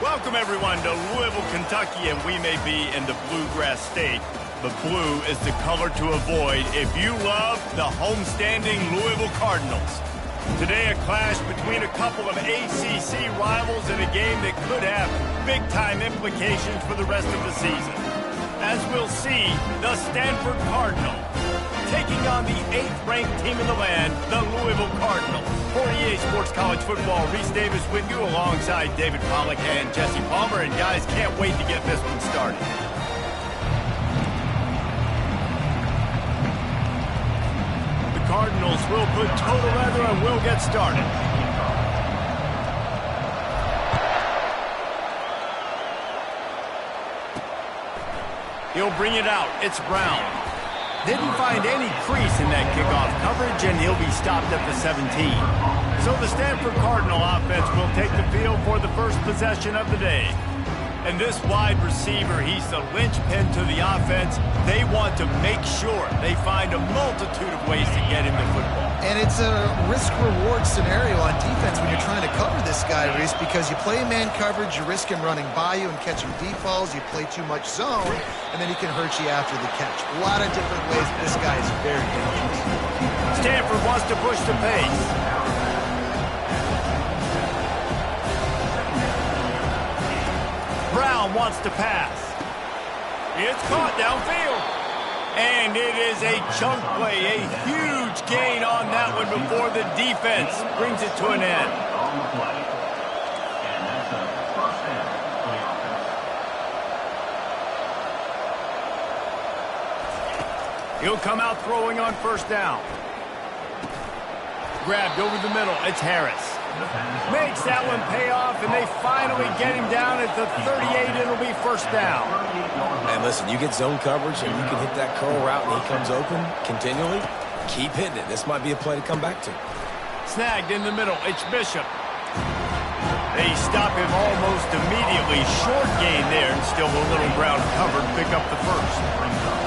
Welcome, everyone, to Louisville, Kentucky, and we may be in the Bluegrass State, but blue is the color to avoid if you love the homestanding Louisville Cardinals. Today, a clash between a couple of ACC rivals in a game that could have big-time implications for the rest of the season. As we'll see, the Stanford Cardinal taking on the 8th-ranked team in the land, the Louisville Cardinals. For EA Sports College Football, Reese Davis with you alongside David Pollack and Jesse Palmer. And guys, can't wait to get this one started. The Cardinals will put toe to leather and will get started. He'll bring it out. It's Brown. Didn't find any crease in that kickoff coverage, and he'll be stopped at the 17. So the Stanford Cardinal offense will take the field for the first possession of the day. And this wide receiver, he's the linchpin to the offense. They want to make sure they find a multitude of ways to get him the football. And it's a risk-reward scenario on defense when you're trying to cover this guy, Reese, because you play man coverage, you risk him running by you and catching deep balls. You play too much zone, and then he can hurt you after the catch. A lot of different ways. This guy is very dangerous. Stanford wants to push the pace. Brown wants to pass. It's caught downfield. And it is a chunk play, a huge gain on that one before the defense brings it to an end. He'll come out throwing on first down. Grabbed over the middle. It's Harris. Makes that one pay off, and they finally get him down at the 38. It'll be first down. And listen, you get zone coverage, and you can hit that curl route, and he comes open continually. Keep hitting it. This might be a play to come back to. Snagged in the middle. It's Bishop. They stop him almost immediately. Short gain there, and still a little ground covered. Pick up the first.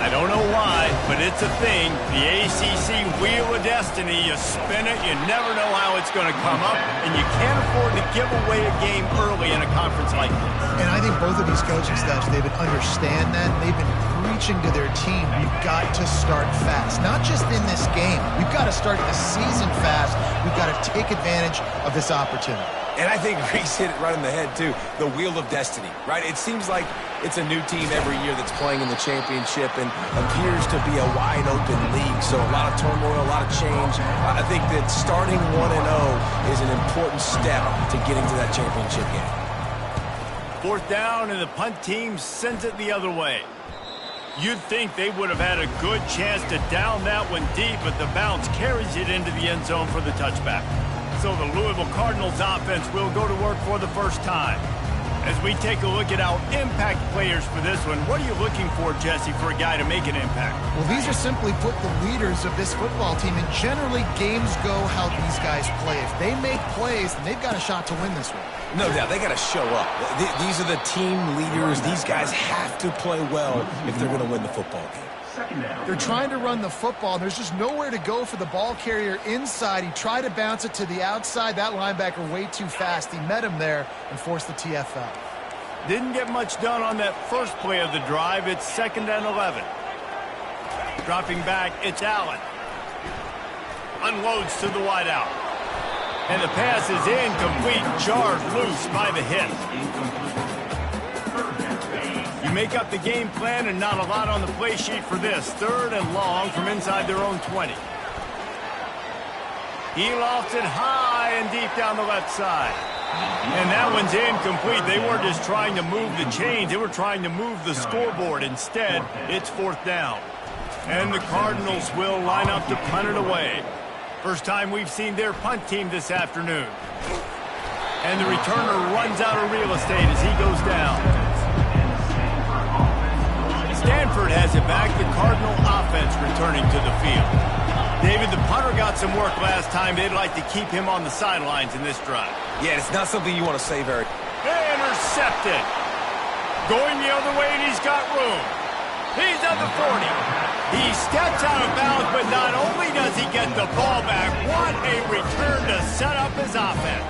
I don't know why, but it's a thing. The ACC Wheel of Destiny, you spin it, you never know how it's going to come up, and you can't afford to give away a game early in a conference like this. And I think both of these coaching staffs, David, understand that. They've been preaching to their team, we've got to start fast. Not just in this game. We've got to start the season fast. We've got to take advantage of this opportunity. And I think Reese hit it right in the head, too. The Wheel of Destiny, right? It seems like it's a new team every year that's playing in the championship and appears to be a wide-open league. So a lot of turmoil, a lot of change. I think that starting 1-0 is an important step to getting to that championship game. Fourth down, and the punt team sends it the other way. You'd think they would have had a good chance to down that one deep, but the bounce carries it into the end zone for the touchback. So the Louisville Cardinals offense will go to work for the first time. As we take a look at our impact players for this one, what are you looking for, Jesse, for a guy to make an impact? Well, these are simply put the leaders of this football team, and generally games go how these guys play. If they make plays, then they've got a shot to win this one. No doubt, they got to show up. These are the team leaders. These guys have to play well if they're going to win the football game. They're trying to run the football. There's just nowhere to go for the ball carrier inside. He tried to bounce it to the outside. That linebacker way too fast. He met him there and forced the TFL. Didn't get much done on that first play of the drive. It's 2nd and 11. Dropping back, it's Allen. Unloads to the wideout. And the pass is incomplete. Jarred loose by the hit. You make up the game plan and not a lot on the play sheet for this. 3rd and long from inside their own 20. He lofts it high and deep down the left side. And that one's incomplete. They weren't just trying to move the chains. They were trying to move the scoreboard. Instead, it's 4th down. And the Cardinals will line up to punt it away. First time we've seen their punt team this afternoon. And the returner runs out of real estate as he goes down. Stanford has it back, the Cardinal offense returning to the field. David, the punter got some work last time. They'd like to keep him on the sidelines in this drive. Yeah, it's not something you want to say very. Intercepted. Going the other way, and he's got room. He's at the 40. He steps out of bounds, but not only does he get the ball back, what a return to set up his offense.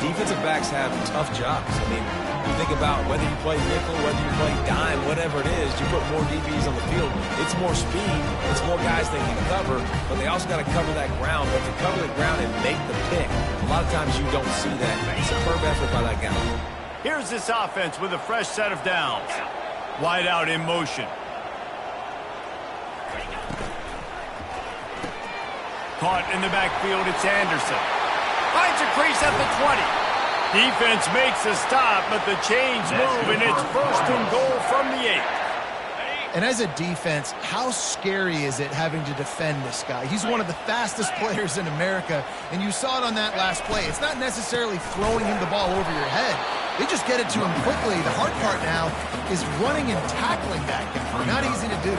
defensive backs have tough jobs. I mean, you think about whether you play nickel, whether you play dime, whatever it is, you put more DBs on the field. It's more speed. It's more guys they can cover, but they also got to cover that ground. But to cover the ground and make the pick, a lot of times you don't see that. Superb effort by that guy. Here's this offense with a fresh set of downs. Wide out in motion. Caught in the backfield, it's Anderson. Finds a crease at the 20. Defense makes a stop, but the chains move, and it's first and goal from the 8. And as a defense, how scary is it having to defend this guy? He's one of the fastest players in America, and you saw it on that last play. It's not necessarily throwing him the ball over your head. They just get it to him quickly. The hard part now is running and tackling that guy. Not easy to do.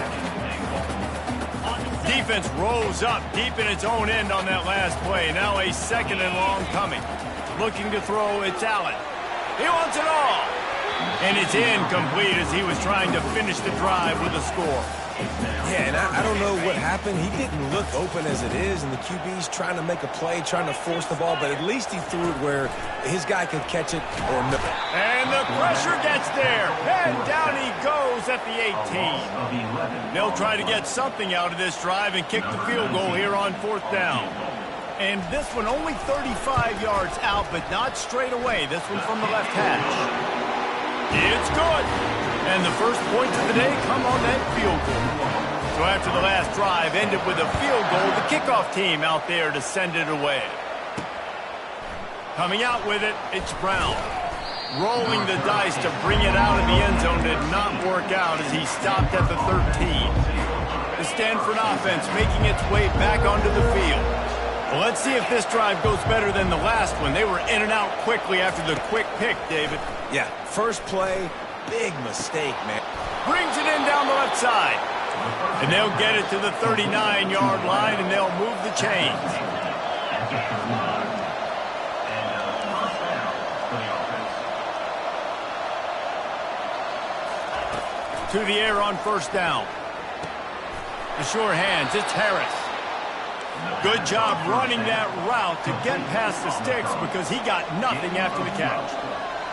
Defense rolls up deep in its own end on that last play. Now a second and long coming. Looking to throw, it's Allen. He wants it all. And it's incomplete as he was trying to finish the drive with a score. Yeah, and I don't know what happened. He didn't look open as it is, and the QB's trying to make a play, trying to force the ball, but at least he threw it where his guy could catch it or no. And the pressure gets there. And down he goes at the 18. They'll try to get something out of this drive and kick the field goal here on 4th down. And this one only 35 yards out, but not straight away. This one from the left hash. It's good. And the first points of the day come on that field goal. So after the last drive ended with a field goal, the kickoff team out there to send it away. Coming out with it, it's Brown. Rolling the dice to bring it out of the end zone did not work out as he stopped at the 13. The Stanford offense making its way back onto the field. Well, let's see if this drive goes better than the last one. They were in and out quickly after the quick pick, David. Yeah, first play, big mistake, man. Brings it in down the left side. And they'll get it to the 39-yard line, and they'll move the chains. To the air on first down. The sure hands, it's Harris. Good job running that route to get past the sticks because he got nothing after the catch.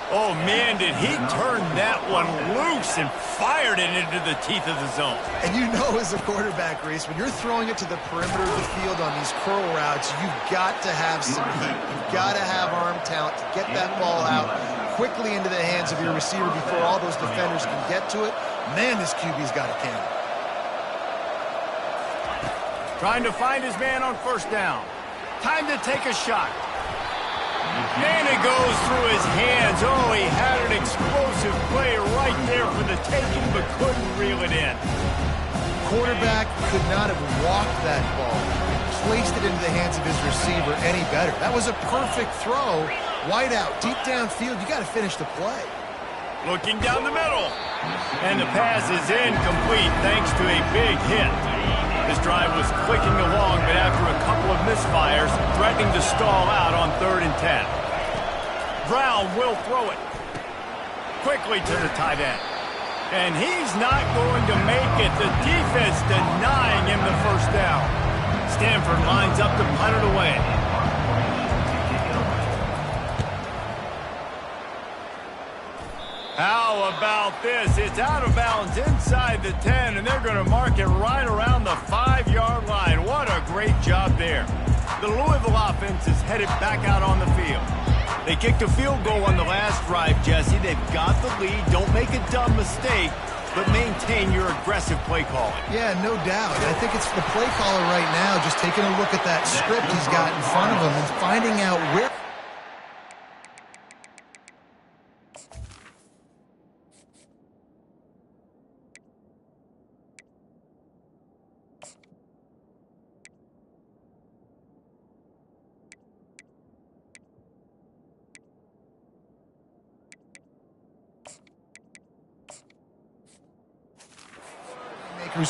Oh, man, did he turn that one loose and fired it into the teeth of the zone. And you know as a quarterback, Reese, when you're throwing it to the perimeter of the field on these curl routes, you've got to have some heat. You've got to have arm talent to get that ball out quickly into the hands of your receiver before all those defenders can get to it. Man, this QB's got a cannon. Trying to find his man on first down. Time to take a shot. And it goes through his hands. Oh, he had an explosive play right there for the taking, but couldn't reel it in. Quarterback could not have walked that ball, placed it into the hands of his receiver any better. That was a perfect throw. Wide out, deep downfield. You got to finish the play. Looking down the middle. And the pass is incomplete thanks to a big hit. This drive was clicking along, but after a couple of misfires, threatening to stall out on 3rd and 10. Brown will throw it quickly to the tight end. And he's not going to make it. The defense denying him the first down. Stanford lines up to punt it away. How about this? It's out of bounds inside the 10, and they're going to mark it right around the 5-yard line. What a great job there. The Louisville offense is headed back out on the field. They kicked a field goal on the last drive, Jesse. They've got the lead. Don't make a dumb mistake, but maintain your aggressive play calling. Yeah, no doubt. I think it's the play caller right now just taking a look at that script he's got in front of him and finding out where...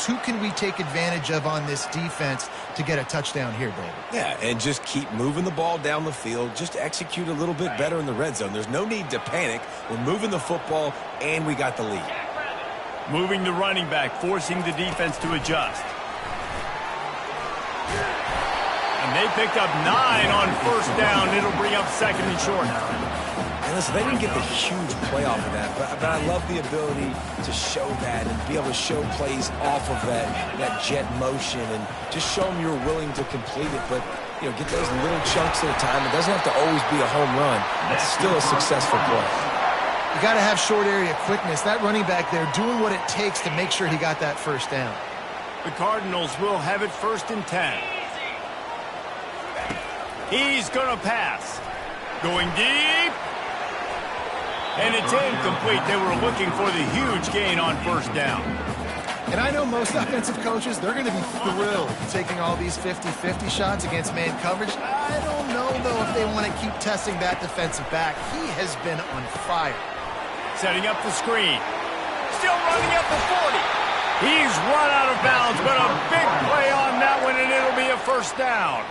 Who can we take advantage of on this defense to get a touchdown here, David? Yeah, and just keep moving the ball down the field. Just execute a little bit better in the red zone. There's no need to panic. We're moving the football, and we got the lead. Moving the running back, forcing the defense to adjust. And And they picked up 9 on first down. It'll bring up second and short. And listen, they didn't get the huge play off of that, but I love the ability to show that and be able to show plays off of that jet motion and just show them you're willing to complete it. But, you know, get those little chunks at a time. It doesn't have to always be a home run. It's still a successful play. You got to have short area quickness. That running back there doing what it takes to make sure he got that first down. The Cardinals will have it 1st and 10. He's going to pass. Going deep. And it's incomplete. They were looking for the huge gain on first down. And I know most offensive coaches, they're going to be thrilled taking all these 50-50 shots against man coverage. I don't know, though, if they want to keep testing that defensive back. He has been on fire. Setting up the screen. Still running up the 40. He's run out of bounds, but a big play on that one, and it'll be a first down.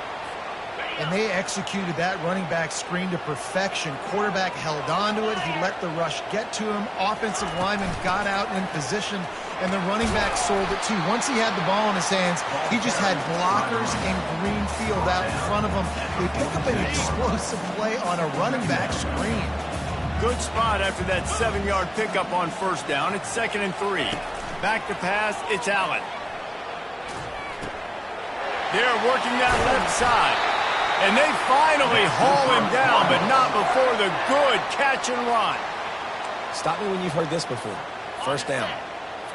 And they executed that running back screen to perfection. Quarterback held on to it. He let the rush get to him. Offensive lineman got out in position, and the running back sold it too. Once he had the ball in his hands, he just had blockers and green field out in front of him. They pick up an explosive play on a running back screen. Good spot after that 7-yard pickup on first down. It's 2nd and 3. Back to pass, it's Allen. They're working that left side. And they finally haul him down, but not before the good catch and run. Stop me when you've heard this before. First down.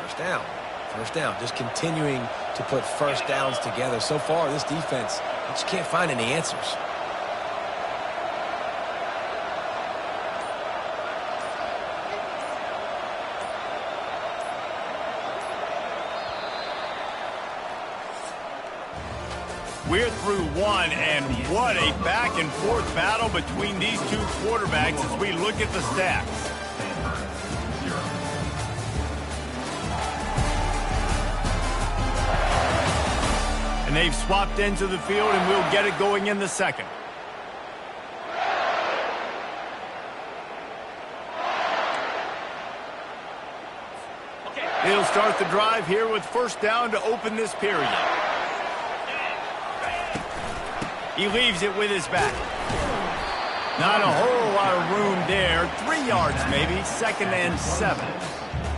First down. First down. Just continuing to put first downs together. So far, this defense, I just can't find any answers. We're through one, and what a back-and-forth battle between these two quarterbacks as we look at the stats. And they've swapped into the field, and we'll get it going in the second. He'll start the drive here with first down to open this period. He leaves it with his back. Not a whole lot of room there. 3 yards maybe. 2nd and 7.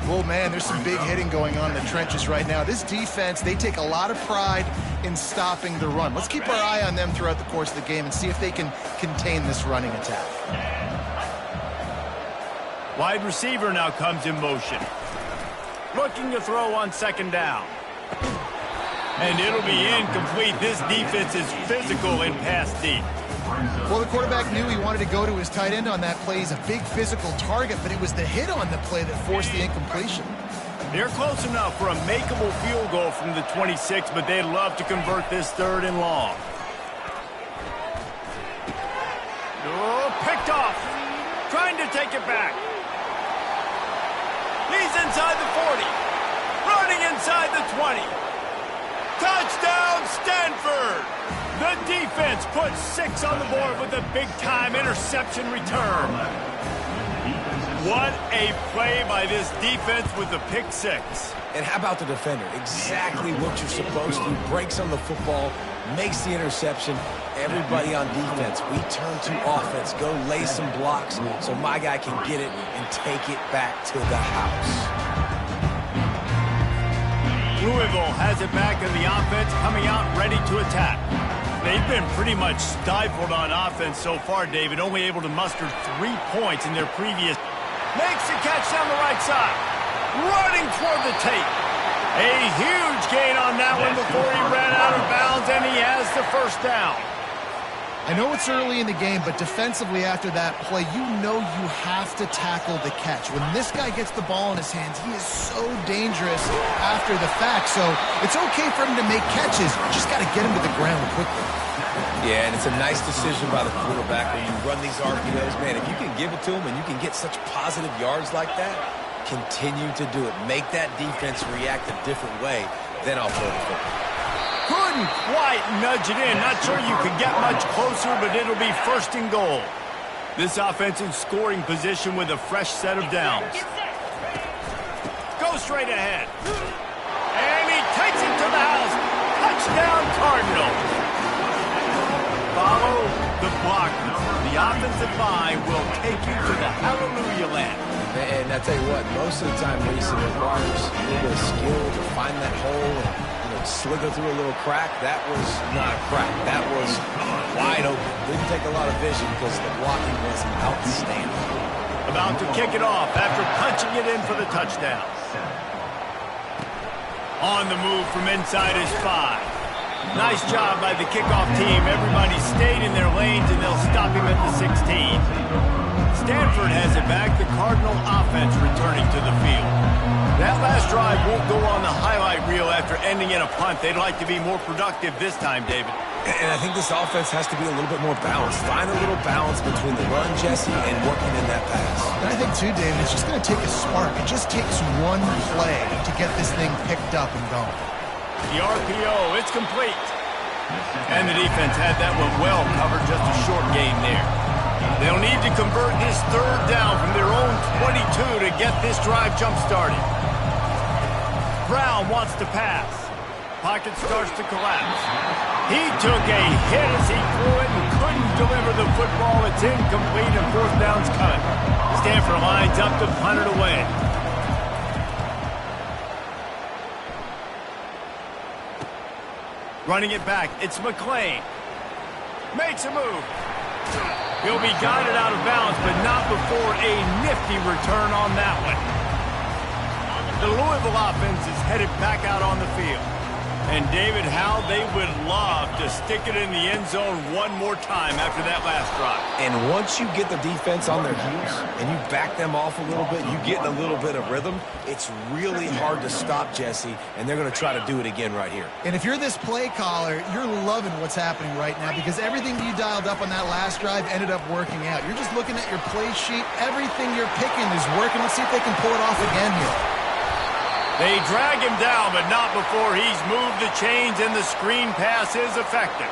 Well, man, there's some big hitting going on in the trenches right now. This defense, they take a lot of pride in stopping the run. Let's keep our eye on them throughout the course of the game and see if they can contain this running attack. Wide receiver now comes in motion. Looking to throw on 2nd down. And it'll be incomplete. This defense is physical in pass deep. Well, the quarterback knew he wanted to go to his tight end on that play. He's a big physical target, but it was the hit on the play that forced the incompletion. They're close enough for a makeable field goal from the 26, but they'd love to convert this 3rd and long. Oh, picked off. Trying to take it back. He's inside the 40. Running inside the 20. Touchdown, Stanford! The defense puts 6 on the board with a big-time interception return. What a play by this defense with the pick 6. And how about the defender? Exactly what you're supposed to. Breaks on the football, makes the interception. Everybody on defense, we turn to offense. Go lay some blocks so my guy can get it and take it back to the house. Louisville has it back in the offense, coming out ready to attack. They've been pretty much stifled on offense so far, David, only able to muster 3 points in their previous. Makes the catch down the right side. Running toward the tape. A huge gain on that one before he ran out of bounds, and he has the first down. I know it's early in the game, but defensively after that play, you know you have to tackle the catch. When this guy gets the ball in his hands, he is so dangerous after the fact. So it's okay for him to make catches. You just got to get him to the ground quickly. Yeah, and it's a nice decision by the quarterback when you run these RPOs. Man, if you can give it to him and you can get such positive yards like that, continue to do it. Make that defense react a different way, then I'll throw the football. Couldn't quite nudge it in. Not sure you could get much closer, but it'll be 1st and goal. This offense in scoring position with a fresh set of downs. Go straight ahead. And he takes it to the house. Touchdown, Cardinals. follow the blockers. The offensive line will take you to the hallelujah land. And I tell you what, most of the time, Reese, it requires a little bit of skill to find that hole and slither through a little crack. That was not a crack. That was wide open. Didn't take a lot of vision because the blocking was outstanding. About to kick it off after punching it in for the touchdown. On the move from inside his 5. Nice job by the kickoff team. Everybody stayed in their lanes, and they'll stop him at the 16. Stanford has it back. The Cardinal offense returning to the field. That last drive won't go on the highlight reel after ending in a punt. They'd like to be more productive this time, David. And I think this offense has to be a little bit more balanced. Find a little balance between the run, Jesse, and working in that pass. And I think, too, David, it's just going to take a spark. It just takes one play to get this thing picked up and going. The RPO, it's complete. And the defense had that one well covered, just a short game there. They'll need to convert this third down from their own 22 to get this drive jump-started. Brown wants to pass. Pocket starts to collapse. He took a hit as he threw it and couldn't deliver the football. It's incomplete and fourth down's coming. Stanford lines up to punt it away. Running it back, it's McClain. Makes a move. He'll be guided out of bounds, but not before a nifty return on that one. The Louisville offense is headed back out on the field. And David, how they would love to stick it in the end zone one more time after that last drive. And once you get the defense on their heels and you back them off a little bit, you get in a little bit of rhythm, it's really hard to stop, Jesse, and they're going to try to do it again right here. And if you're this play caller, you're loving what's happening right now because everything you dialed up on that last drive ended up working out. You're just looking at your play sheet. Everything you're picking is working. Let's see if they can pull it off again here. They drag him down, but not before he's moved the chains, and the screen pass is effective.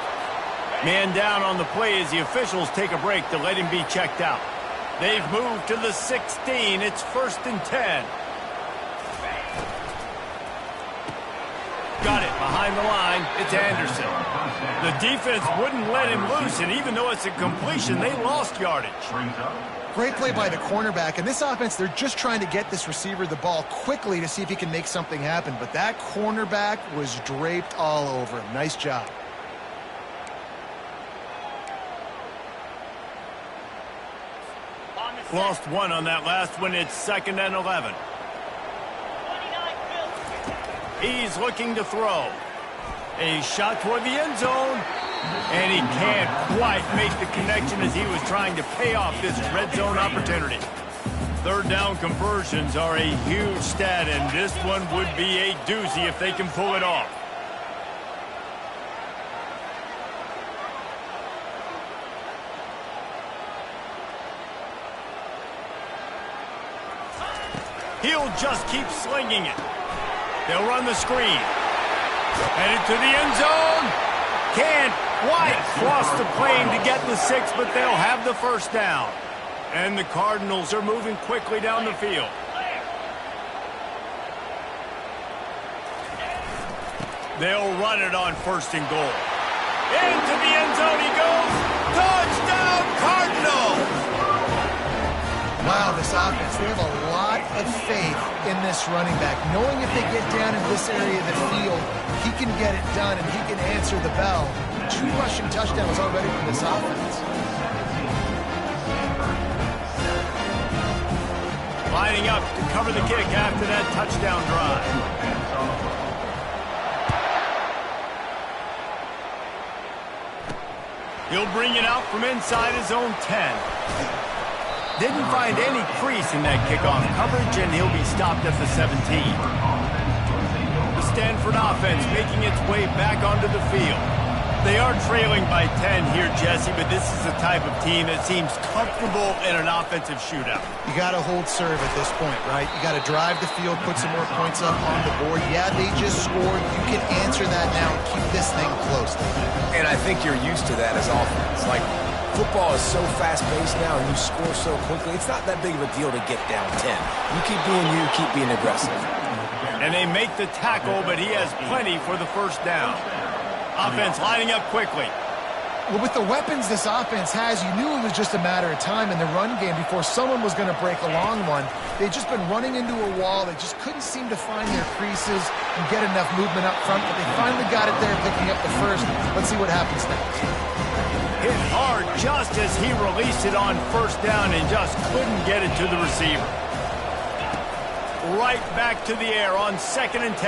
Man down on the play as the officials take a break to let him be checked out. They've moved to the 16. It's 1st and 10. Got it behind the line. It's Anderson. The defense wouldn't let him loose, and even though it's a completion, they lost yardage. Great play by the cornerback. And this offense, they're just trying to get this receiver the ball quickly to see if he can make something happen. But that cornerback was draped all over him. Nice job. Lost one on that last one. It's 2nd and 11. He's looking to throw. A shot toward the end zone. And he can't quite make the connection as he was trying to pay off this red zone opportunity. Third down conversions are a huge stat, and this one would be a doozy if they can pull it off. He'll just keep slinging it. They'll run the screen. Headed to the end zone. Can't quite cross the plane to get the 6, but they'll have the first down. And the Cardinals are moving quickly down the field. They'll run it on 1st and goal. Into the end zone he goes. Touchdown, Cardinals! Wow, this offense, they have a lot of faith in this running back. Knowing if they get down in this area of the field, he can get it done and he can answer the bell. 2 rushing touchdowns already from this offense. Lining up to cover the kick after that touchdown drive. He'll bring it out from inside his own 10. Didn't find any crease in that kickoff coverage, and he'll be stopped at the 17. The Stanford offense making its way back onto the field. They are trailing by 10 here, Jesse, but this is the type of team that seems comfortable in an offensive shootout. You got to hold serve at this point, right? You got to drive the field, put some more points up on the board. Yeah, they just scored. You can answer that now and keep this thing close. And I think you're used to that as offense. Like, football is so fast-paced now and you score so quickly, it's not that big of a deal to get down 10. You keep being you, keep being aggressive. And they make the tackle, but he has plenty for the first down. Offense lining up quickly. Well, with the weapons this offense has, you knew it was just a matter of time in the run game before someone was going to break a long one. They'd just been running into a wall. They just couldn't seem to find their creases and get enough movement up front, but they finally got it there, picking up the first. Let's see what happens next. Hit hard just as he released it on first down and just couldn't get it to the receiver. Right back to the air on 2nd and 10.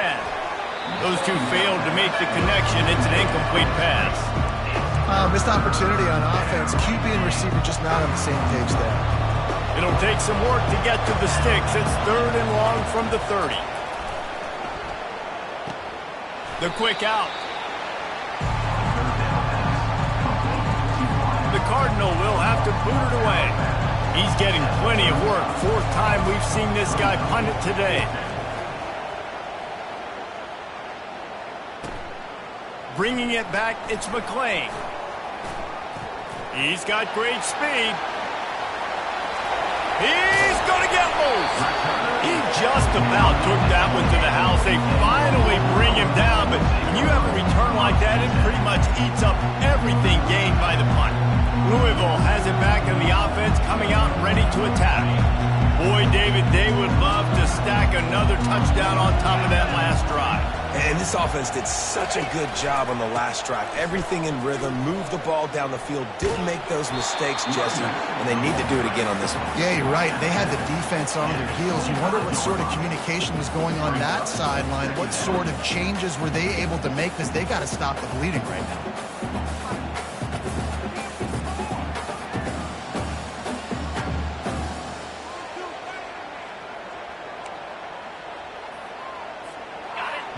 Those two failed to make the connection. It's an incomplete pass. Missed opportunity on offense. QB and receiver just not on the same page there. It'll take some work to get to the sticks. It's 3rd and long from the 30. The quick out. The Cardinal will have to boot it away. He's getting plenty of work. 4th time we've seen this guy punt it today. Bringing it back, it's McClain. He's got great speed. He's going to get loose. He just about took that one to the house. They finally bring him down, but when you have a return like that, it pretty much eats up everything gained by the punt. Louisville has it back in the offense, coming out ready to attack. Boy, David, they would love to stack another touchdown on top of that last drive. And this offense did such a good job on the last drive. Everything in rhythm, moved the ball down the field, didn't make those mistakes, Jesse, and they need to do it again on this one. Yeah, you're right. They had the defense on their heels. You wonder what sort of communication was going on that sideline. What sort of changes were they able to make? Because they got to stop the bleeding right now.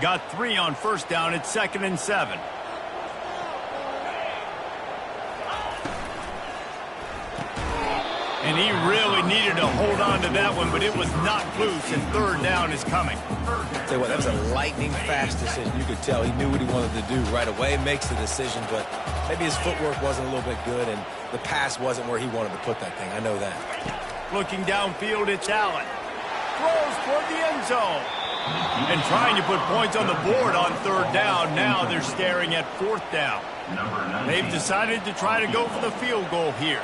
Got 3 on first down. It's 2nd and 7. And he really needed to hold on to that one, but it was not loose, and 3rd down is coming. Tell you what, that was a lightning-fast decision. You could tell he knew what he wanted to do right away, makes the decision, but maybe his footwork wasn't a little bit good, and the pass wasn't where he wanted to put that thing. I know that. Looking downfield, it's Allen. Throws toward the end zone. And trying to put points on the board on 3rd down. Now they're staring at 4th down. They've decided to try to go for the field goal here.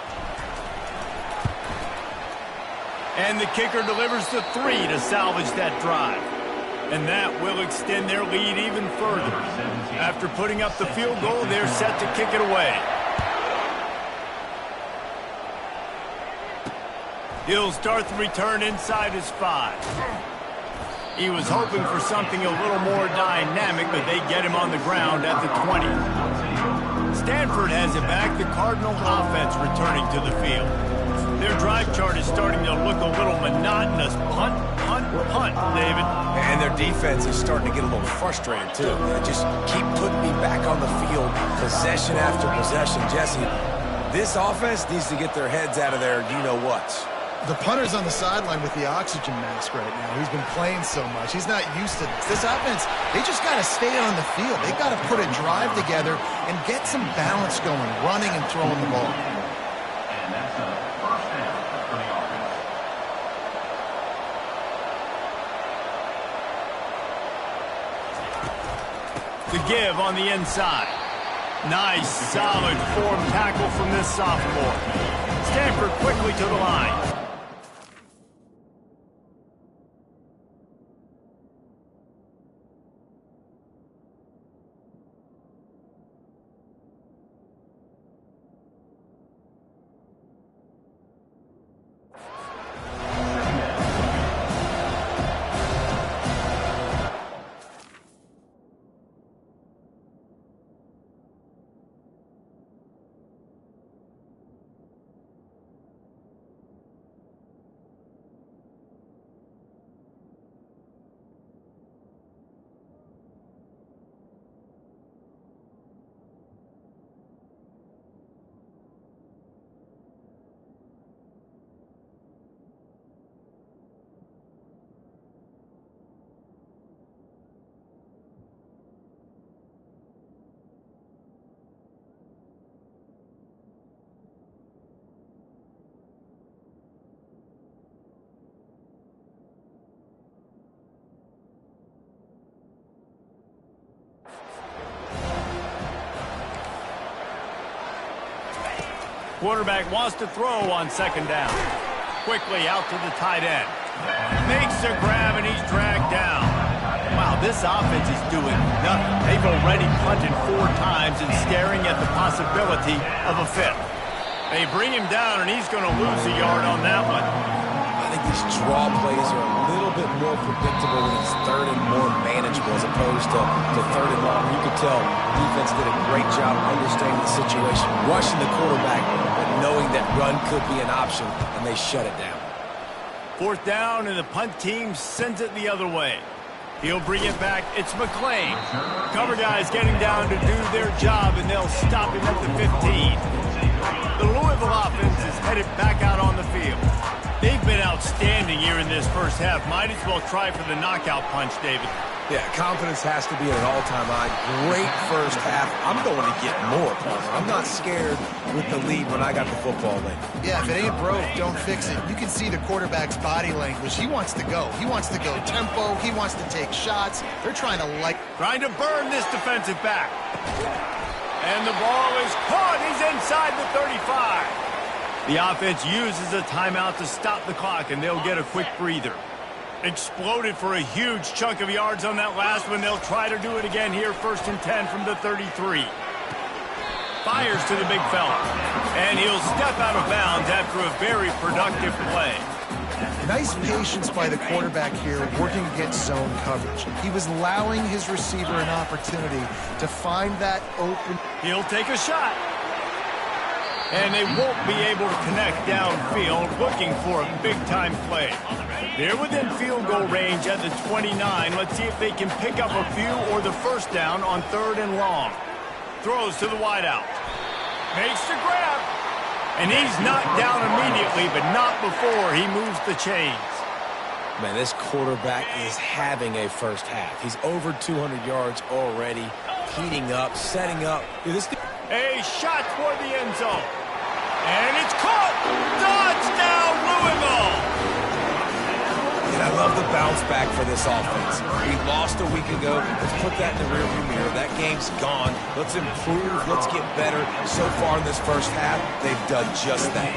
And the kicker delivers the 3 to salvage that drive. And that will extend their lead even further. After putting up the field goal, they're set to kick it away. He'll start the return inside his 5. He was hoping for something a little more dynamic, but they get him on the ground at the 20. Stanford has it back. The Cardinal offense returning to the field. Their drive chart is starting to look a little monotonous. Punt, punt, punt, David. And their defense is starting to get a little frustrated, too. They just keep putting me back on the field, possession after possession. Jesse, this offense needs to get their heads out of their you-know-whats. The punter's on the sideline with the oxygen mask right now. He's been playing so much. He's not used to this. This offense, they just got to stay on the field. They got to put a drive together and get some balance going, running and throwing the ball. And that's a first down for the offense. The give on the inside. Nice, solid form tackle from this sophomore. Stanford quickly to the line. quarterback wants to throw on second down. Quickly out to the tight end. Makes a grab, and he's dragged down. Wow, this offense is doing nothing. They've already punted 4 times and staring at the possibility of a 5th. They bring him down, and he's going to lose a yard on that one. I think these draw plays are a little bit more predictable when it's third and more manageable as opposed to third and long. You could tell the defense did a great job understanding the situation, rushing the quarterback, but knowing that run could be an option, and they shut it down. 4th down, and the punt team sends it the other way. He'll bring it back. It's McClain. Cover guys getting down to do their job, and they'll stop him at the 15. The Louisville offense is headed back out on the field. They've been outstanding here in this first half. Might as well try for the knockout punch, David. Yeah, confidence has to be at an all-time high. Great first half. I'm going to get more, partner. I'm not scared with the lead when I got the football late. Yeah, if it ain't broke, don't fix it. You can see the quarterback's body language. He wants to go. He wants to go tempo. He wants to take shots. They're trying to Trying to burn this defensive back. And the ball is caught. He's inside the 35. The offense uses a timeout to stop the clock, and they'll get a quick breather. Exploded for a huge chunk of yards on that last one. They'll try to do it again here, 1st and 10 from the 33. Fires to the big fella. And he'll step out of bounds after a very productive play. Nice patience by the quarterback here, working against zone coverage. He was allowing his receiver an opportunity to find that open. He'll take a shot. And they won't be able to connect downfield, looking for a big-time play. They're within field goal range at the 29. Let's see if they can pick up a few or the 1st down on 3rd and long. Throws to the wideout. Makes the grab. And he's knocked down immediately, but not before he moves the chains. Man, this quarterback is having a first half. He's over 200 yards already, heating up, setting up. Dude, this a shot toward the end zone. And it's caught! Touchdown, Louisville! And I love the bounce back for this offense. We lost a week ago. Let's put that in the rearview mirror. That game's gone. Let's improve. Let's get better. So far in this first half, they've done just that.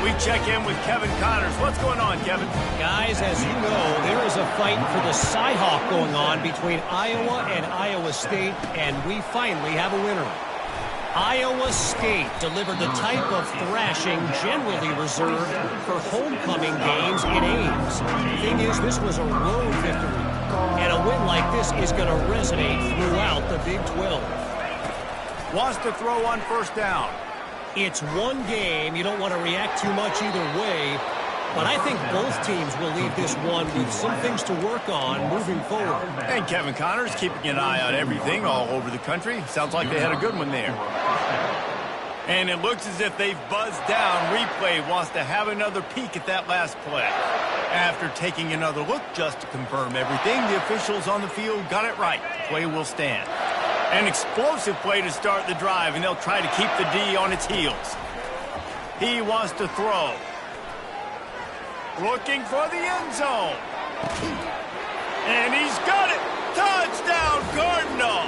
We check in with Kevin Connors. What's going on, Kevin? Guys, as you know, there is a fight for the Cy-Hawk going on between Iowa and Iowa State, and we finally have a winner. Iowa State delivered the type of thrashing generally reserved for homecoming games in Ames. The thing is, this was a road victory, and a win like this is going to resonate throughout the Big 12. Wants to throw on 1st down. It's one game. You don't want to react too much either way, but I think both teams will leave this one with some things to work on moving forward. And Kevin Connors keeping an eye on everything all over the country. Sounds like they had a good one there. And it looks as if they've buzzed down. Replay wants to have another peek at that last play. After taking another look just to confirm everything, the officials on the field got it right. The play will stand. An explosive play to start the drive, and they'll try to keep the D on its heels. He wants to throw. Looking for the end zone. And he's got it. Touchdown, Cardinal.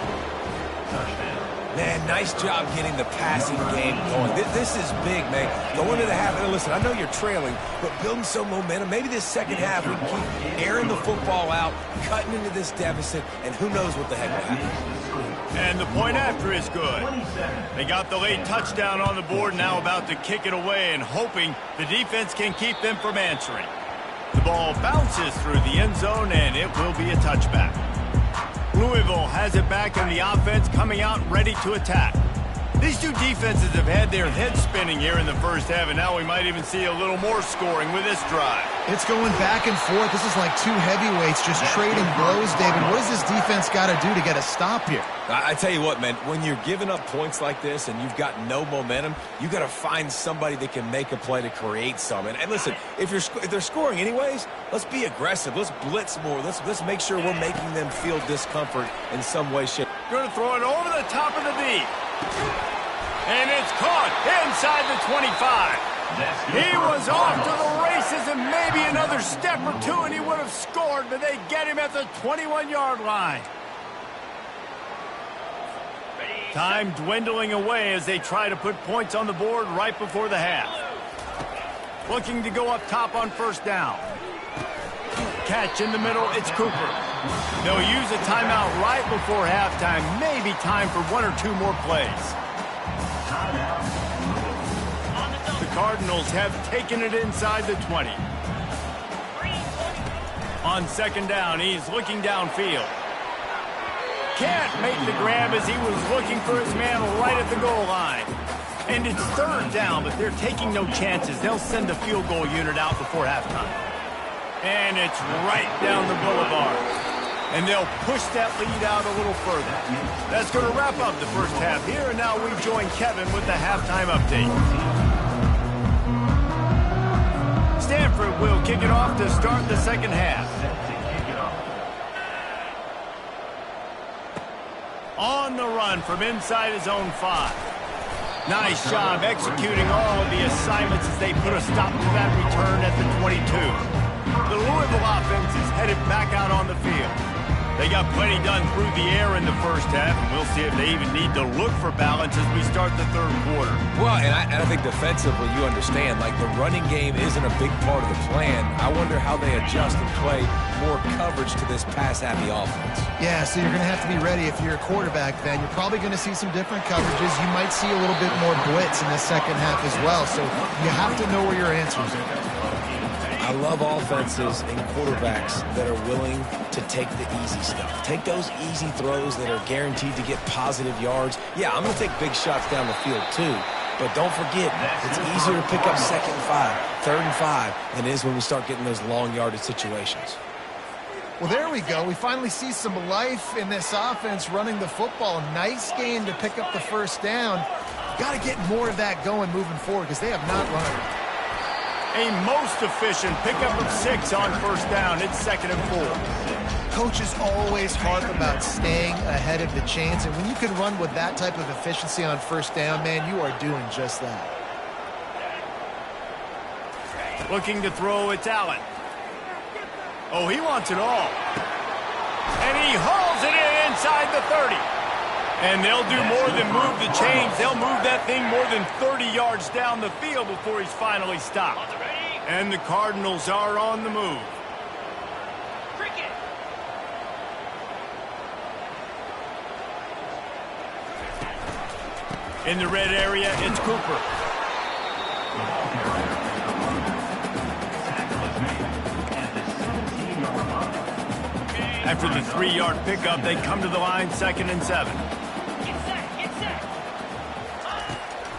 Man, nice job getting the passing game going. This is big, man. Going into the half, and listen, I know you're trailing, but building some momentum. Maybe this second half we can keep airing the football out, cutting into this deficit, and who knows what the heck will happen. And the point after is good. They got the late touchdown on the board, now about to kick it away and hoping the defense can keep them from answering. The ball bounces through the end zone, and it will be a touchback. Louisville has it back, and the offense coming out ready to attack. These two defenses have had their heads spinning here in the first half, and now we might even see a little more scoring with this drive. It's going back and forth. This is like two heavyweights just trading blows, David. What does this defense got to do to get a stop here? I tell you what, man, when you're giving up points like this and you've got no momentum, you got to find somebody that can make a play to create some. And listen, if they're scoring anyways, let's be aggressive. Let's blitz more. Let's make sure we're making them feel discomfort in some way, shape. Going to throw it over the top of the D. And it's caught inside the 25. He was off to the races, and maybe another step or two and he would have scored, but they get him at the 21-yard line. Time dwindling away as they try to put points on the board right before the half. Looking to go up top on first down. Catch in the middle, it's Cooper. They'll use a timeout right before halftime. Maybe time for one or two more plays. The Cardinals have taken it inside the 20. On second down, he's looking downfield. Can't make the grab as he was looking for his man right at the goal line. And it's third down, but they're taking no chances. They'll send the field goal unit out before halftime. And it's right down the boulevard. And they'll push that lead out a little further. That's going to wrap up the first half here, and now we join Kevin with the halftime update. Stanford will kick it off to start the second half. On the run from inside his own 5. Nice job executing all of the assignments as they put a stop to that return at the 22. The Louisville offense is headed back out on the field. They got plenty done through the air in the first half, and we'll see if they even need to look for balance as we start the third quarter. Well, and I think defensively, you understand, like the running game isn't a big part of the plan. I wonder how they adjust and play more coverage to this pass-happy offense. Yeah, so you're going to have to be ready if you're a quarterback, then. You're probably going to see some different coverages. You might see a little bit more blitz in the second half as well, so you have to know where your answers are. I love offenses and quarterbacks that are willing to take the easy stuff. Take those easy throws that are guaranteed to get positive yards. Yeah, I'm going to take big shots down the field too, but don't forget, it's easier to pick up second and 5, third and 5 than it is when we start getting those long yardage situations. Well, there we go. We finally see some life in this offense running the football. Nice game to pick up the first down. Got to get more of that going moving forward because they have not run it. A most efficient pickup of 6 on first down. It's 2nd and 4. Coaches always harp about staying ahead of the chains, and when you can run with that type of efficiency on first down, man, you are doing just that. Looking to throw, it's Allen. Oh, he wants it all. And he hauls it in inside the 30. And they'll do more than move the chains. They'll move that thing more than 30 yards down the field before he's finally stopped. And the Cardinals are on the move. In the red area, it's Cooper. After the 3-yard pickup, they come to the line, 2nd and 7.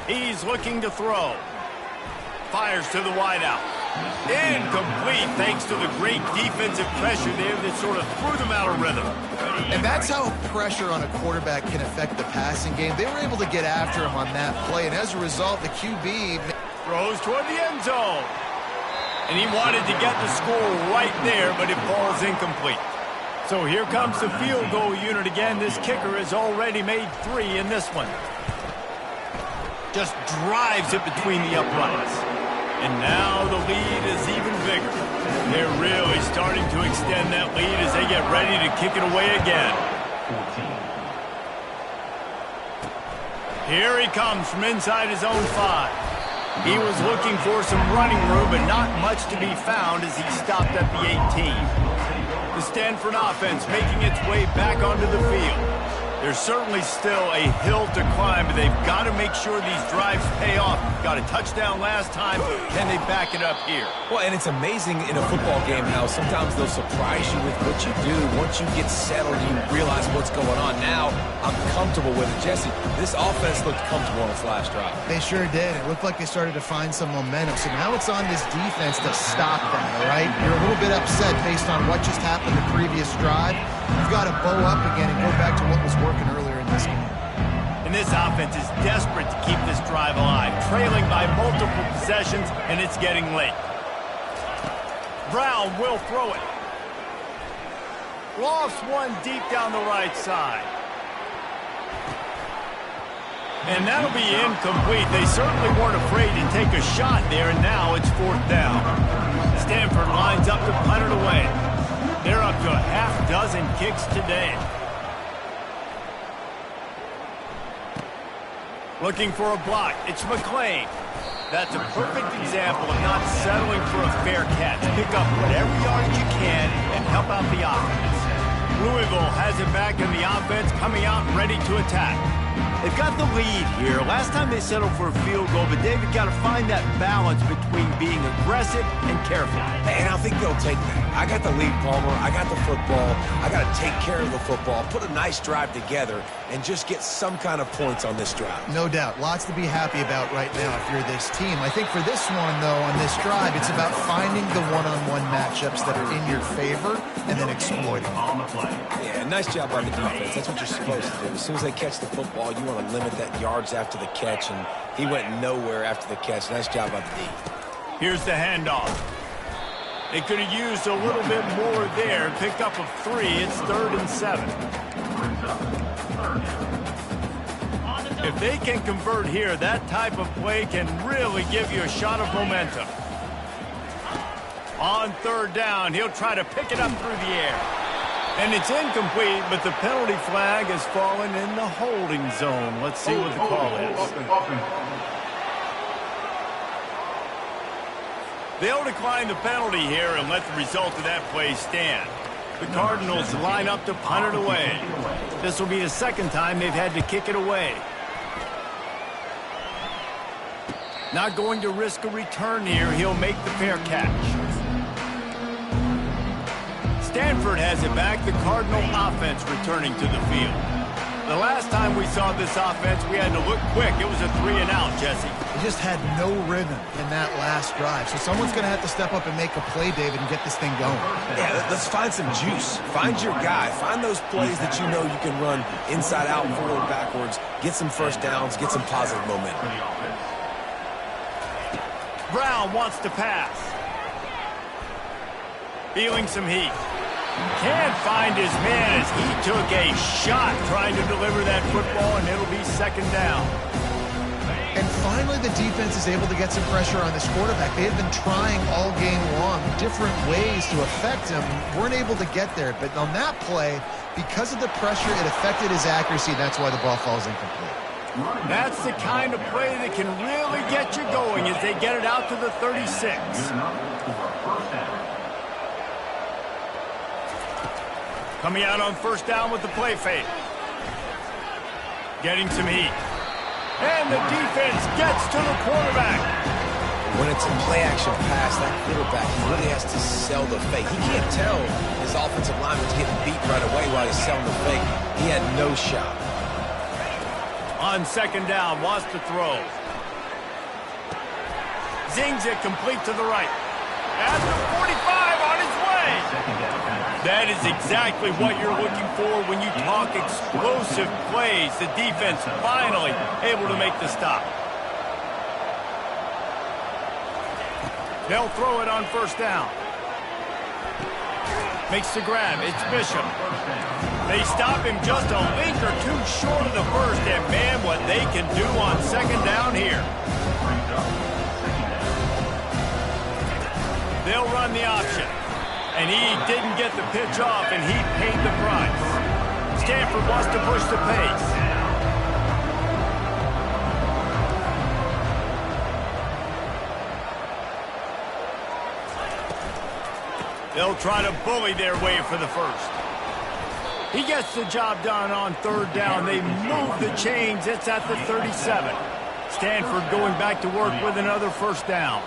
He's looking to throw. Fires to the wideout. Incomplete thanks to the great defensive pressure there that sort of threw them out of rhythm. And that's how pressure on a quarterback can affect the passing game. They were able to get after him on that play, and as a result, the QB throws toward the end zone. And he wanted to get the score right there, but it falls incomplete. So here comes the field goal unit again. This kicker has already made 3 in this one. Just drives it between the uprights. And now the lead is even bigger. They're really starting to extend that lead as they get ready to kick it away again. Here he comes from inside his own 5. He was looking for some running room, but not much to be found as he stopped at the 18. The Stanford offense making its way back onto the field. There's certainly still a hill to climb, but they've got to make sure these drives pay off. Got a touchdown last time. Can they back it up here? Well, and it's amazing in a football game how sometimes they'll surprise you with what you do. Once you get settled, you realize what's going on. Now, I'm comfortable with it. Jesse, this offense looked comfortable on its last drive. They sure did. It looked like they started to find some momentum. So now it's on this defense to stop that, all right? You're a little bit upset based on what just happened the previous drive. You've got to bow up again and go back to what was working earlier in this game. And this offense is desperate to keep this drive alive, trailing by multiple possessions, and it's getting late. Brown will throw it. Lost one deep down the right side. And that'll be incomplete. They certainly weren't afraid to take a shot there, and now it's 4th down. Stanford lines up to punt it away. They're up to a half dozen kicks today. Looking for a block. It's McClain. That's a perfect example of not settling for a fair catch. Pick up whatever yardage you can and help out the offense. Louisville has it back in the offense, coming out ready to attack. They've got the lead here. Last time they settled for a field goal, but David got to find that balance between being aggressive and careful. And I think they'll take that. I got the lead, Palmer. I got the football. I got to take care of the football, put a nice drive together, and just get some kind of points on this drive. No doubt. Lots to be happy about right now if you're this team. I think for this one, though, on this drive, it's about finding the one-on-one matchups that are in your favor and then exploiting them. Yeah, nice job by the defense. That's what you're supposed to do. As soon as they catch the football, you want to limit that yards after the catch, and he went nowhere after the catch. Nice job by the D. Here's the handoff. They could have used a little bit more there. Picked up a 3. It's 3rd and 7. If they can convert here, that type of play can really give you a shot of momentum. On 3rd down, he'll try to pick it up through the air. And it's incomplete, but the penalty flag has fallen in the holding zone. Let's see what the call is. They'll decline the penalty here and let the result of that play stand. The Cardinals line up to punt it away. This will be the second time they've had to kick it away. Not going to risk a return here. He'll make the fair catch. Stanford has it back. The Cardinal offense returning to the field. The last time we saw this offense, we had to look quick. It was a 3-and-out, Jesse. They just had no rhythm in that last drive. So someone's going to have to step up and make a play, David, and get this thing going. Yeah, let's find some juice. Find your guy. Find those plays that you know you can run inside out, forward, backwards. Get some first downs. Get some positive momentum. Brown wants to pass. Feeling some heat. Can't find his man as he took a shot trying to deliver that football, and it'll be 2nd down. And finally, the defense is able to get some pressure on this quarterback. They have been trying all game long different ways to affect him. Weren't able to get there. But on that play, because of the pressure, it affected his accuracy. That's why the ball falls incomplete. That's the kind of play that can really get you going as they get it out to the 36. Coming out on 1st down with the play fake. Getting some heat. And the defense gets to the quarterback. When it's a play-action pass, that quarterback really has to sell the fake. He can't tell his offensive lineman's getting beat right away while he's selling the fake. He had no shot. On 2nd down, wants to throw. Zings it complete to the right. At the 45 on his way. That is exactly what you're looking for when you talk explosive plays. The defense finally able to make the stop. They'll throw it on 1st down. Makes the grab. It's Bishop. They stop him just a link or two short of the first, and man, what they can do on 2nd down here. They'll run the option. And he didn't get the pitch off, and he paid the price. Stanford wants to push the pace. They'll try to bully their way for the first. He gets the job done on 3rd down. They move the chains. It's at the 37. Stanford going back to work with another 1st down.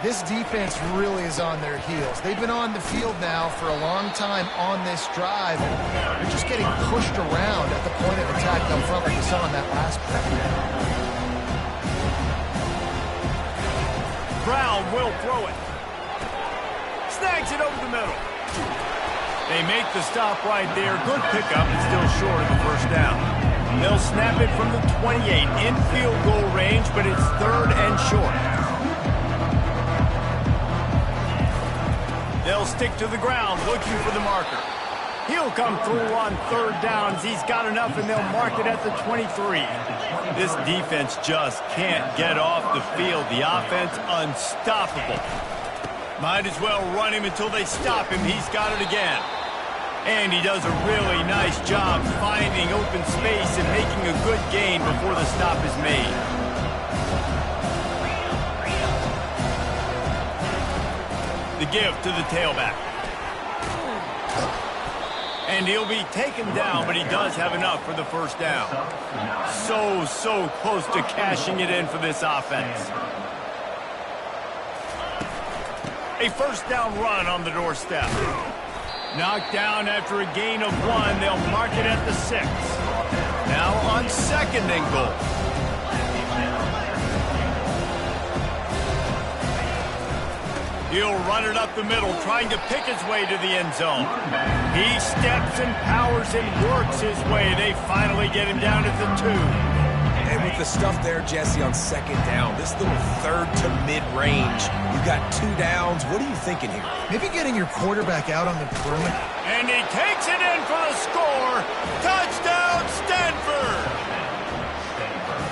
This defense really is on their heels. They've been on the field now for a long time on this drive, and they're just getting pushed around at the point of attack up front like you saw on that last play. Brown will throw it. Snags it over the middle. They make the stop right there. Good pickup, but still short of the 1st down. They'll snap it from the 28 in field goal range, but it's 3rd and short. They'll stick to the ground looking for the marker. He'll come through on 3rd downs. He's got enough, and they'll mark it at the 23. This defense just can't get off the field. The offense unstoppable. Might as well run him until they stop him. He's got it again. And he does a really nice job finding open space and making a good gain before the stop is made. The give to the tailback. And he'll be taken down, but he does have enough for the first down. So close to cashing it in for this offense. A first down run on the doorstep. Knocked down after a gain of 1. They'll mark it at the 6. Now on second and goal. He'll run it up the middle, trying to pick his way to the end zone. He steps and powers and works his way. They finally get him down at the 2. And with the stuff there, Jesse, on second down, this little third to mid-range, you got 2 downs. What are you thinking here? Maybe getting your quarterback out on the perimeter. And he takes it in for the score. Touchdown, Stanford!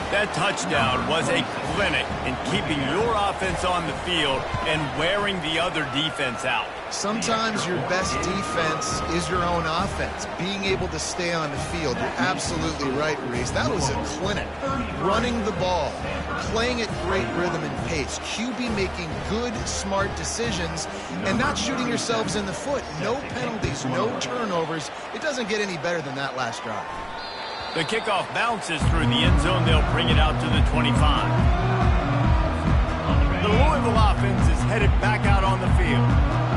That touchdown was a clinic in keeping your offense on the field and wearing the other defense out. Sometimes your best defense is your own offense, being able to stay on the field. You're absolutely right, Reese. That was a clinic. Running the ball, playing at great rhythm and pace, QB making good, smart decisions, and not shooting yourselves in the foot. No penalties, no turnovers. It doesn't get any better than that last drive. The kickoff bounces through the end zone. They'll bring it out to the 25. The Louisville offense is headed back out on the field.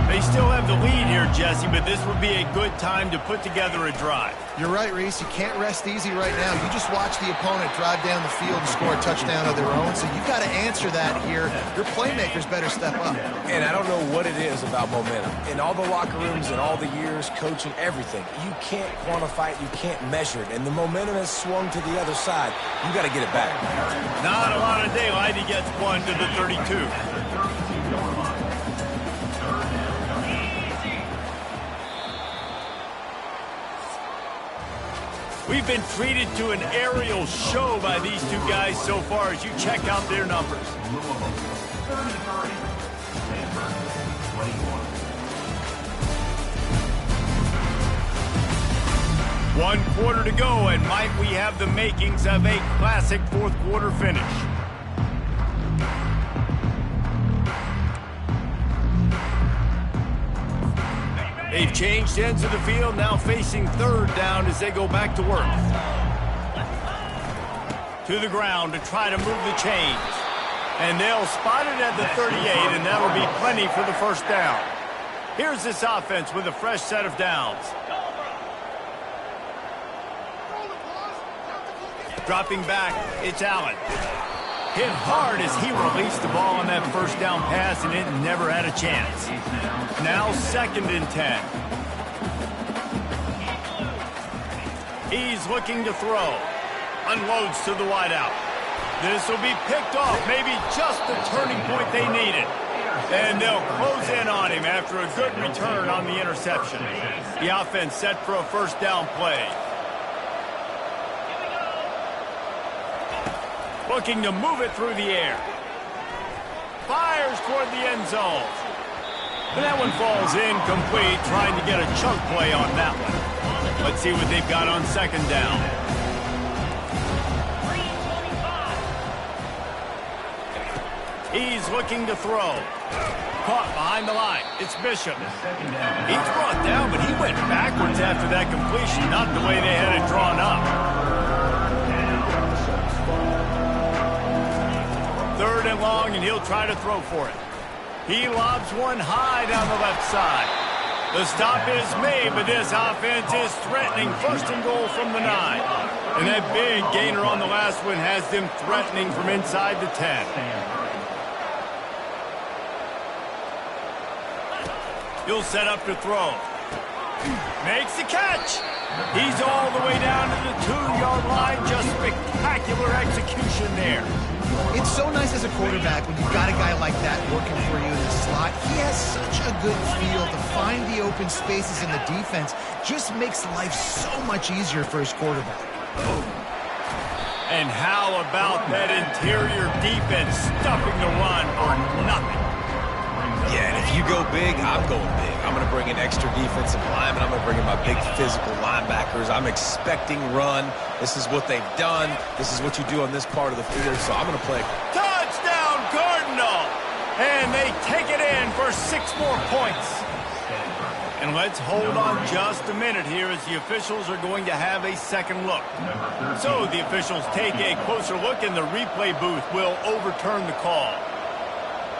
They still have the lead here, Jesse, but this would be a good time to put together a drive. You're right, Reese. You can't rest easy right now. You just watch the opponent drive down the field and score a touchdown of their own, so you've got to answer that here. Your playmakers better step up. And I don't know what it is about momentum. In all the locker rooms and all the years, coaching, everything, you can't quantify it, you can't measure it. And the momentum has swung to the other side. You got to get it back. Not a lot of daylight. He gets 1 to the 32. We've been treated to an aerial show by these two guys so far as you check out their numbers. 1 quarter to go, and might we have the makings of a classic fourth quarter finish. They've changed ends of the field, now facing third down as they go back to work. To the ground to try to move the chains. And they'll spot it at the 38, and that'll be plenty for the first down. Here's this offense with a fresh set of downs. Dropping back, it's Allen. Hit hard as he released the ball on that first down pass, and it never had a chance. Now 2nd and 10. He's looking to throw. Unloads to the wideout. This will be picked off, maybe just the turning point they needed. And they'll close in on him after a good return on the interception. The offense set for a first down play. Looking to move it through the air. Fires toward the end zone. And that one falls incomplete, trying to get a chunk play on that one. Let's see what they've got on second down. He's looking to throw. Caught behind the line. It's Bishop. He's brought down, but he went backwards after that completion, not the way they had it drawn up. 3rd and long, and he'll try to throw for it. He lobs one high down the left side. The stop is made, but this offense is threatening 1st and goal from the 9. And that big gainer on the last one has them threatening from inside the 10. He'll set up to throw. Makes the catch. He's all the way down to the 2-yard line. Just spectacular execution there. It's so nice as a quarterback when you've got a guy like that working for you in the slot. He has such a good feel to find the open spaces in the defense. Just makes life so much easier for his quarterback. And how about that interior defense stuffing the run for nothing? Yeah, and if you go big, I'm going big. I'm going to bring in extra defensive linemen. I'm going to bring in my big physical linebackers. I'm expecting run. This is what they've done. This is what you do on this part of the field, so I'm going to play. Touchdown, Cardinal! And they take it in for 6 more points. And let's hold on just a minute here as the officials are going to have a second look. So the officials take a closer look and the replay booth will overturn the call.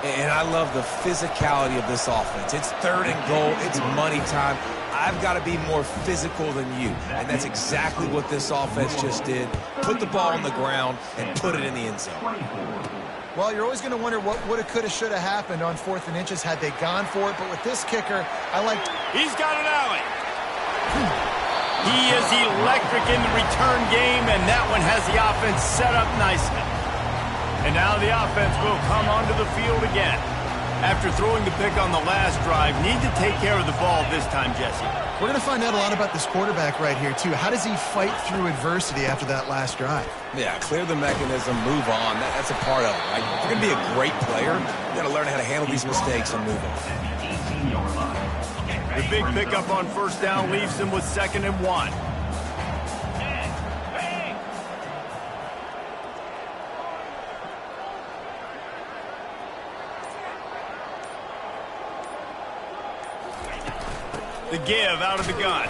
And I love the physicality of this offense. It's 3rd and goal. It's money time. I've got to be more physical than you. And that's exactly what this offense just did. Put the ball on the ground and put it in the end zone. Well, you're always going to wonder what woulda, coulda, shoulda happened on 4th and inches had they gone for it. But with this kicker, I liked... He's got an alley. He is electric in the return game, and that one has the offense set up nicely. And now the offense will come onto the field again. After throwing the pick on the last drive, need to take care of the ball this time, Jesse. We're going to find out a lot about this quarterback right here, too. How does he fight through adversity after that last drive? Yeah, clear the mechanism, move on. That's a part of it, right? If you're going to be a great player, you got to learn how to handle these mistakes and move on. The big pickup on 1st down leaves them with 2nd and 1. The give out of the gun.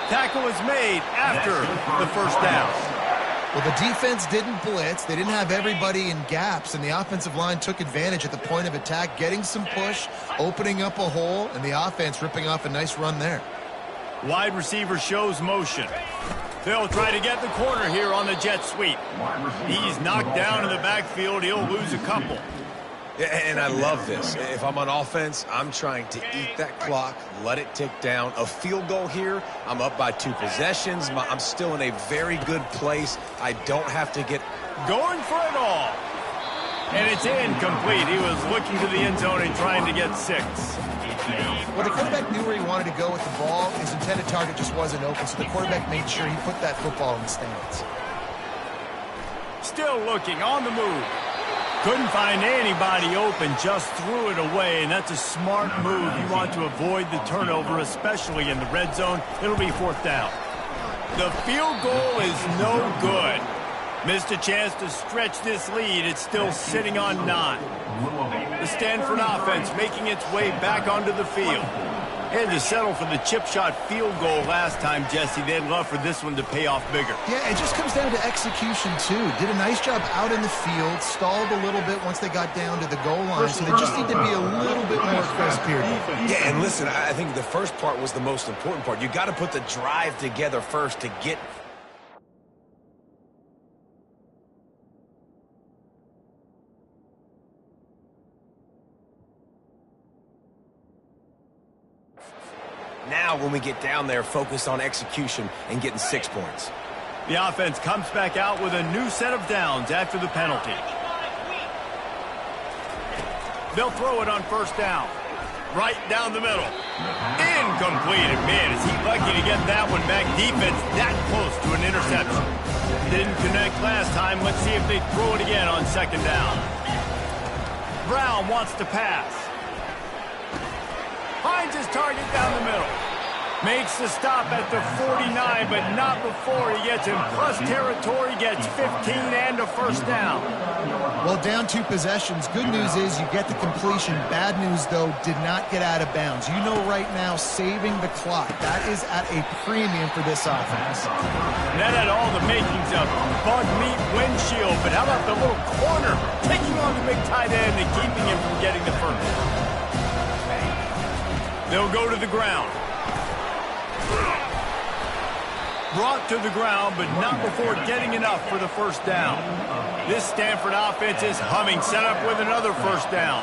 Tackle is made after the 1st down. Well, the defense didn't blitz. They didn't have everybody in gaps, and the offensive line took advantage at the point of attack, getting some push, opening up a hole, and the offense ripping off a nice run there. Wide receiver shows motion. They'll try to get the corner here on the jet sweep. He's knocked down in the backfield. He'll lose a couple. And I love this. If I'm on offense, I'm trying to eat that clock, let it tick down. A field goal here, I'm up by 2 possessions. I'm still in a very good place. I don't have to get... Going for it all. And it's incomplete. He was looking to the end zone and trying to get 6. Well, the quarterback knew where he wanted to go with the ball. His intended target just wasn't open, so the quarterback made sure he put that football in the stands. Still looking on the move. Couldn't find anybody open, just threw it away, and that's a smart move. You want to avoid the turnover, especially in the red zone. It'll be 4th down. The field goal is no good. Missed a chance to stretch this lead. It's still sitting on 9. The Stanford offense making its way back onto the field. Had to settle for the chip shot field goal last time, Jesse. They'd love for this one to pay off bigger. Yeah, it just comes down to execution, too. Did a nice job out in the field, stalled a little bit once they got down to the goal line, so they just need to be a little bit more crisp here. Yeah, and listen, I think the first part was the most important part. You got to put the drive together first to get... Now, when we get down there, focus on execution and getting 6 points. The offense comes back out with a new set of downs after the penalty. They'll throw it on 1st down. Right down the middle. Incomplete. And man, is he lucky to get that one back. Defense that close to an interception. Didn't connect last time. Let's see if they throw it again on 2nd down. Brown wants to pass. Finds his target down the middle. Makes the stop at the 49, but not before he gets in plus territory, gets 15 and a 1st down. Well, down 2 possessions. Good news is you get the completion. Bad news, though, did not get out of bounds. You know right now, saving the clock. That is at a premium for this offense. That had all the makings of bug meat windshield, but how about the little corner taking on the big tight end and keeping him from getting the 1st? They'll go to the ground. Brought to the ground, but not before getting enough for the 1st down. This Stanford offense is humming, set up with another 1st down.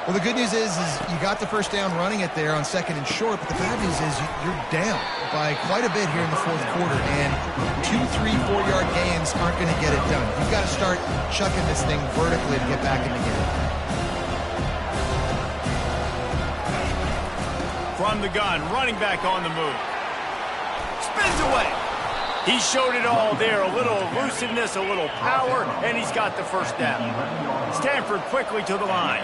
Well, the good news is you got the 1st down running it there on 2nd and short, but the bad news is you're down by quite a bit here in the 4th quarter, and 2, 3, 4-yard gains aren't going to get it done. You've got to start chucking this thing vertically to get back in the game. From the gun, running back on the move. Spins away. He showed it all there. A little elusiveness, a little power, and he's got the 1st down. Stanford quickly to the line.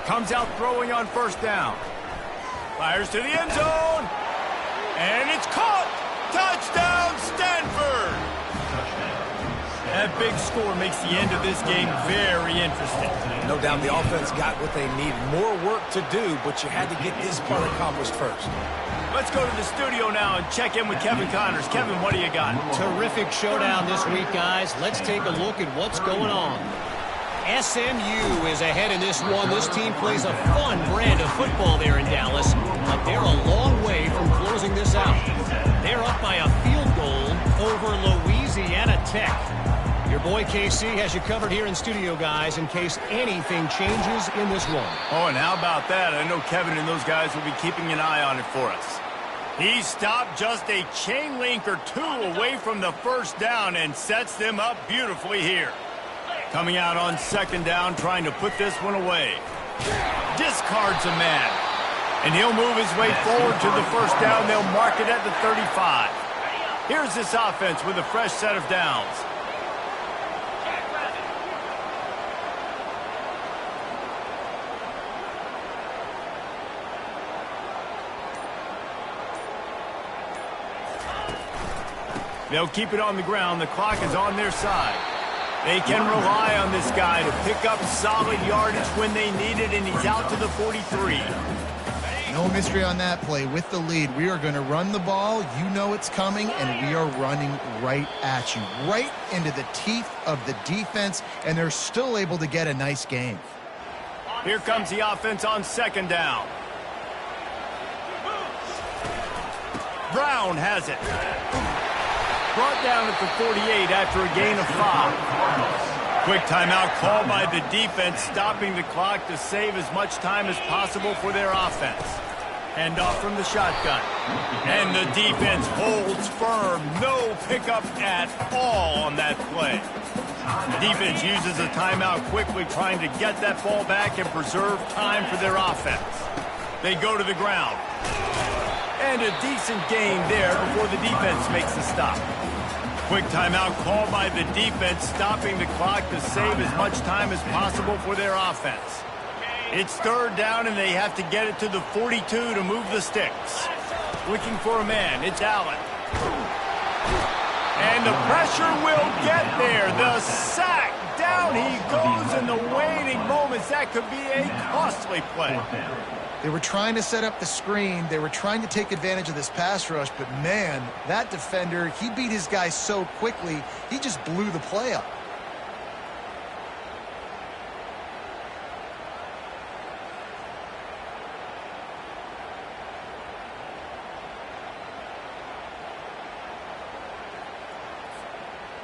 Comes out throwing on first down. Fires to the end zone. And it's caught. Touchdown, Stanford. That big score makes the end of this game very interesting. No doubt the offense got what they need. More work to do, but you had to get this part accomplished first. Let's go to the studio now and check in with Kevin Connors. Kevin, what do you got? Terrific showdown this week, guys. Let's take a look at what's going on. SMU is ahead in this one. This team plays a fun brand of football there in Dallas, but they're a long way from closing this out. They're up by a field goal over Louisiana Tech. Your boy KC has you covered here in studio, guys, in case anything changes in this one. Oh, and how about that? I know Kevin and those guys will be keeping an eye on it for us. He stopped just a chain link or two away from the first down and sets them up beautifully here. Coming out on second down, trying to put this one away. Discards a man. And he'll move his way forward to the first down. They'll mark it at the 35. Here's this offense with a fresh set of downs. They'll keep it on the ground. The clock is on their side. They can rely on this guy to pick up solid yardage when they need it, and he's out to the 43. No mystery on that play. With the lead, we are going to run the ball. You know it's coming, and we are running right at you, right into the teeth of the defense, and they're still able to get a nice gain. Here comes the offense on second down. Brown has it. Brought down at the 48 after a gain of 5. Quick timeout called by the defense, stopping the clock to save as much time as possible for their offense. Hand off from the shotgun. And the defense holds firm. No pickup at all on that play. The defense uses a timeout quickly, trying to get that ball back and preserve time for their offense. They go to the ground. And a decent gain there before the defense makes the stop. Quick timeout called by the defense, stopping the clock to save as much time as possible for their offense. It's third down, and they have to get it to the 42 to move the sticks. Looking for a man. It's Allen. And the pressure will get there. The sack. Down he goes in the waning moments. That could be a costly play. They were trying to set up the screen. They were trying to take advantage of this pass rush, but man, that defender, he beat his guy so quickly, he just blew the play up.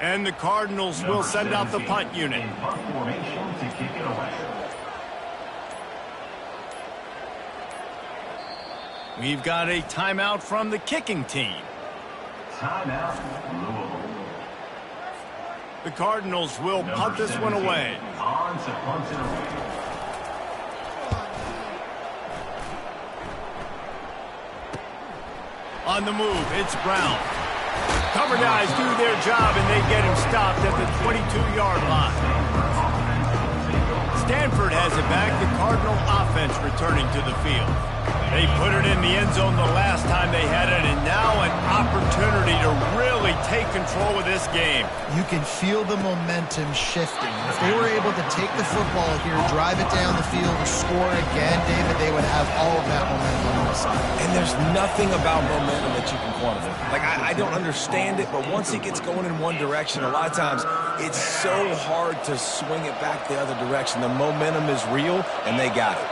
And the Cardinals will send out the punt unit. Punt formation to kick it away. We've got a timeout from the kicking team. Timeout, Louisville. The Cardinals will punt this one away. On to punt it away. On the move, it's Brown. Cover guys do their job, and they get him stopped at the 22-yard line. Stanford has it back. The Cardinal offense returning to the field. They put it in the end zone the last time they had it, and now an opportunity to really take control of this game. You can feel the momentum shifting. If they were able to take the football here, drive it down the field, and score again, David, they would have all of that momentum on their side. And there's nothing about momentum that you can quantify. Like, I don't understand it, but once it gets going in one direction, a lot of times it's so hard to swing it back the other direction. The momentum is real, and they got it.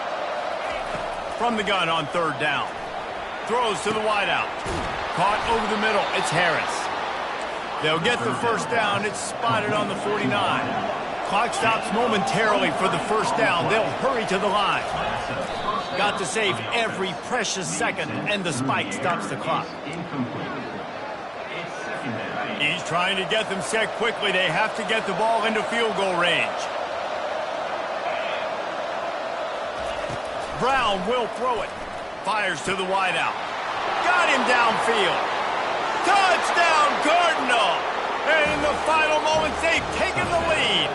From the gun on third down. Throws to the wideout. Caught over the middle. It's Harris. They'll get the first down. It's spotted on the 49. Clock stops momentarily for the first down. They'll hurry to the line. Got to save every precious second, and the spike stops the clock. He's trying to get them set quickly. They have to get the ball into field goal range. Brown will throw it. Fires to the wideout. Got him downfield. Touchdown, Cardinal! And in the final moments, they've taken the lead.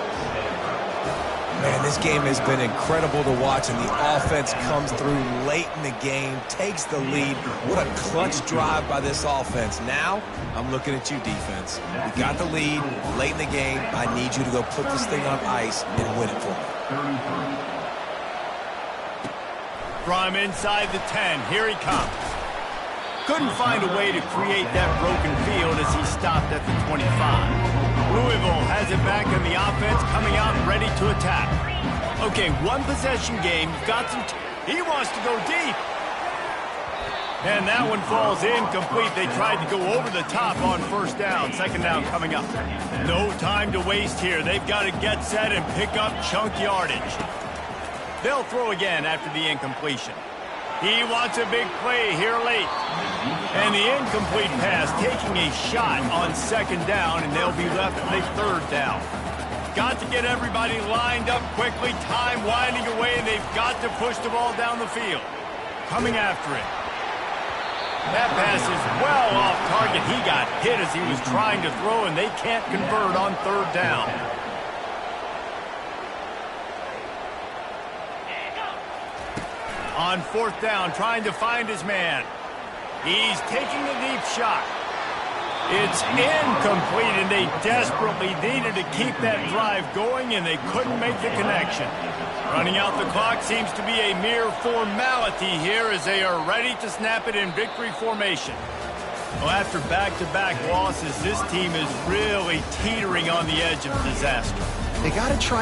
Man, this game has been incredible to watch, and the offense comes through late in the game, takes the lead. What a clutch drive by this offense. Now, I'm looking at you, defense. We got the lead late in the game. I need you to go put this thing on ice and win it for me. From inside the 10, here he comes. Couldn't find a way to create that broken field as he stopped at the 25. Louisville has it back in the offense, coming out ready to attack. Okay, one possession game. Got some. He wants to go deep. And that one falls incomplete. They tried to go over the top on first down. Second down coming up. No time to waste here. They've got to get set and pick up chunk yardage. They'll throw again after the incompletion. He wants a big play here late. And the incomplete pass taking a shot on second down, and they'll be left with third down. Got to get everybody lined up quickly. Time winding away, and they've got to push the ball down the field. Coming after it. That pass is well off target. He got hit as he was trying to throw, and they can't convert on third down. On fourth down, trying to find his man. He's taking a deep shot. It's incomplete, and they desperately needed to keep that drive going, and they couldn't make the connection. Running out the clock seems to be a mere formality here as they are ready to snap it in victory formation. Well, after back-to-back losses, this team is really teetering on the edge of disaster. They got to try